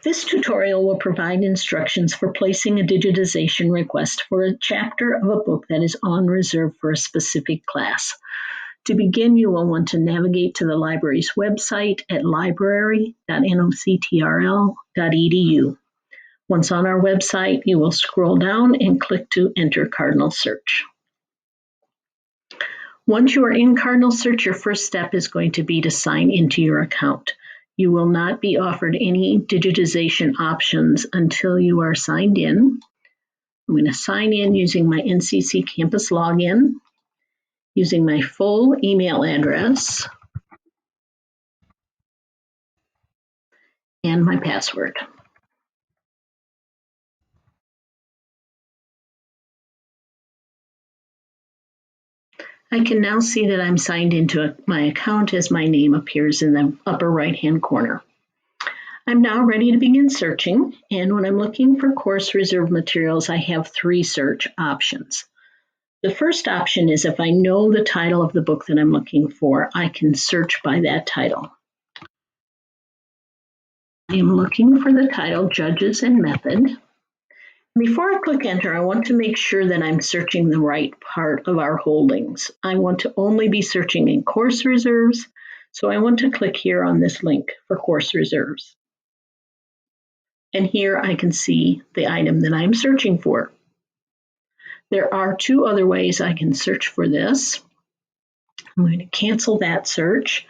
This tutorial will provide instructions for placing a digitization request for a chapter of a book that is on reserve for a specific class. To begin, you will want to navigate to the library's website at library.noctrl.edu. Once on our website, you will scroll down and click to enter Cardinal Search. Once you are in Cardinal Search, your first step is going to be to sign into your account. You will not be offered any digitization options until you are signed in. I'm going to sign in using my NCC Campus login, using my full email address, and my password. I can now see that I'm signed into my account as my name appears in the upper right-hand corner. I'm now ready to begin searching, and when I'm looking for course reserve materials, I have 3 search options. The first option is if I know the title of the book that I'm looking for, I can search by that title. I'm looking for the title, Judges and Method. Before I click enter, I want to make sure that I'm searching the right part of our holdings. I want to only be searching in course reserves, so I want to click here on this link for course reserves. And here I can see the item that I'm searching for. There are 2 other ways I can search for this. I'm going to cancel that search.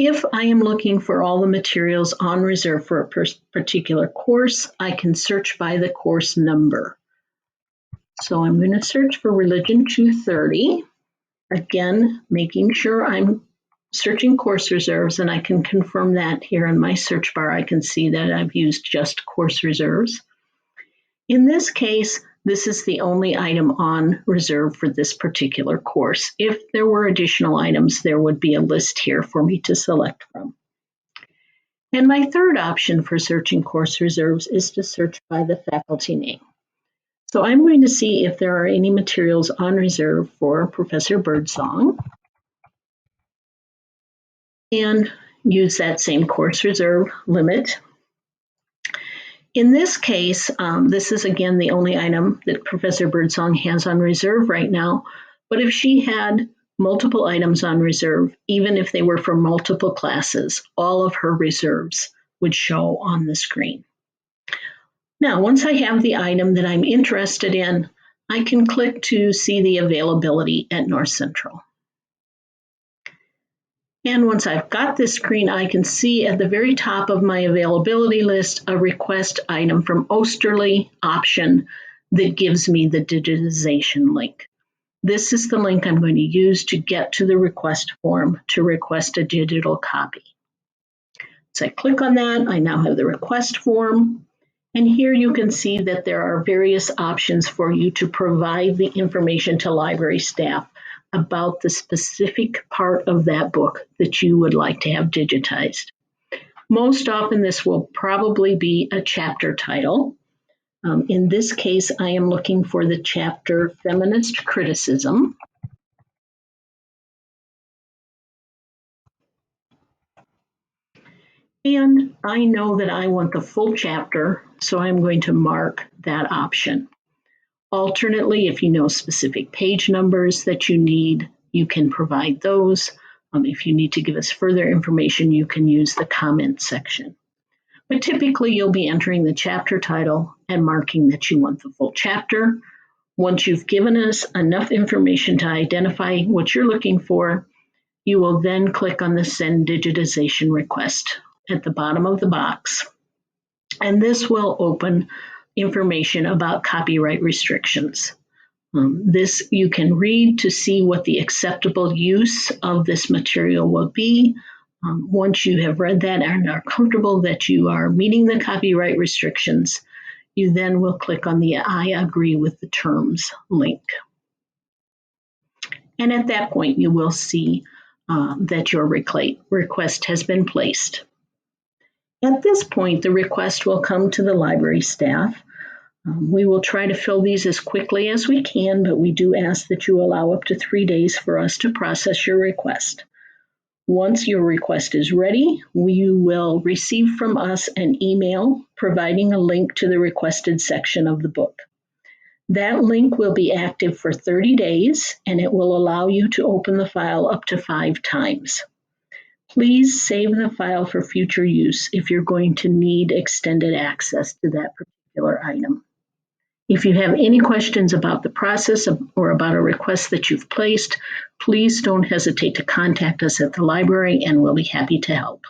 If I am looking for all the materials on reserve for a particular course, I can search by the course number. So I'm going to search for Religion 230. Again, making sure I'm searching course reserves, and I can confirm that here in my search bar. I can see that I've used just course reserves. In this case, this is the only item on reserve for this particular course. If there were additional items, there would be a list here for me to select from. And my third option for searching course reserves is to search by the faculty name. So I'm going to see if there are any materials on reserve for Professor Birdsong and use that same course reserve limit. In this case, this is again the only item that Professor Birdsong has on reserve right now, but if she had multiple items on reserve, even if they were for multiple classes, all of her reserves would show on the screen. Now, once I have the item that I'm interested in, I can click to see the availability at North Central. And once I've got this screen, I can see at the very top of my availability list a request item from Oesterle option that gives me the digitization link. This is the link I'm going to use to get to the request form to request a digital copy. So I click on that, I now have the request form. And here you can see that there are various options for you to provide the information to library staff about the specific part of that book that you would like to have digitized. Most often this will probably be a chapter title. In this case, I am looking for the chapter Feminist Criticism. And I know that I want the full chapter, so I'm going to mark that option. Alternately, if you know specific page numbers that you need, you can provide those. If you need to give us further information, you can use the comment section. But typically, you'll be entering the chapter title and marking that you want the full chapter. Once you've given us enough information to identify what you're looking for, you will then click on the Send Digitization Request at the bottom of the box. And this will open information about copyright restrictions. This you can read to see what the acceptable use of this material will be. Once you have read that and are comfortable that you are meeting the copyright restrictions, you then will click on the I agree with the terms link. And at that point, you will see that your request has been placed. At this point, the request will come to the library staff. We will try to fill these as quickly as we can, but we do ask that you allow up to 3 days for us to process your request. Once your request is ready, you will receive from us an email providing a link to the requested section of the book. That link will be active for 30 days and it will allow you to open the file up to 5 times. Please save the file for future use if you're going to need extended access to that particular item. If you have any questions about the process or about a request that you've placed, please don't hesitate to contact us at the library and we'll be happy to help.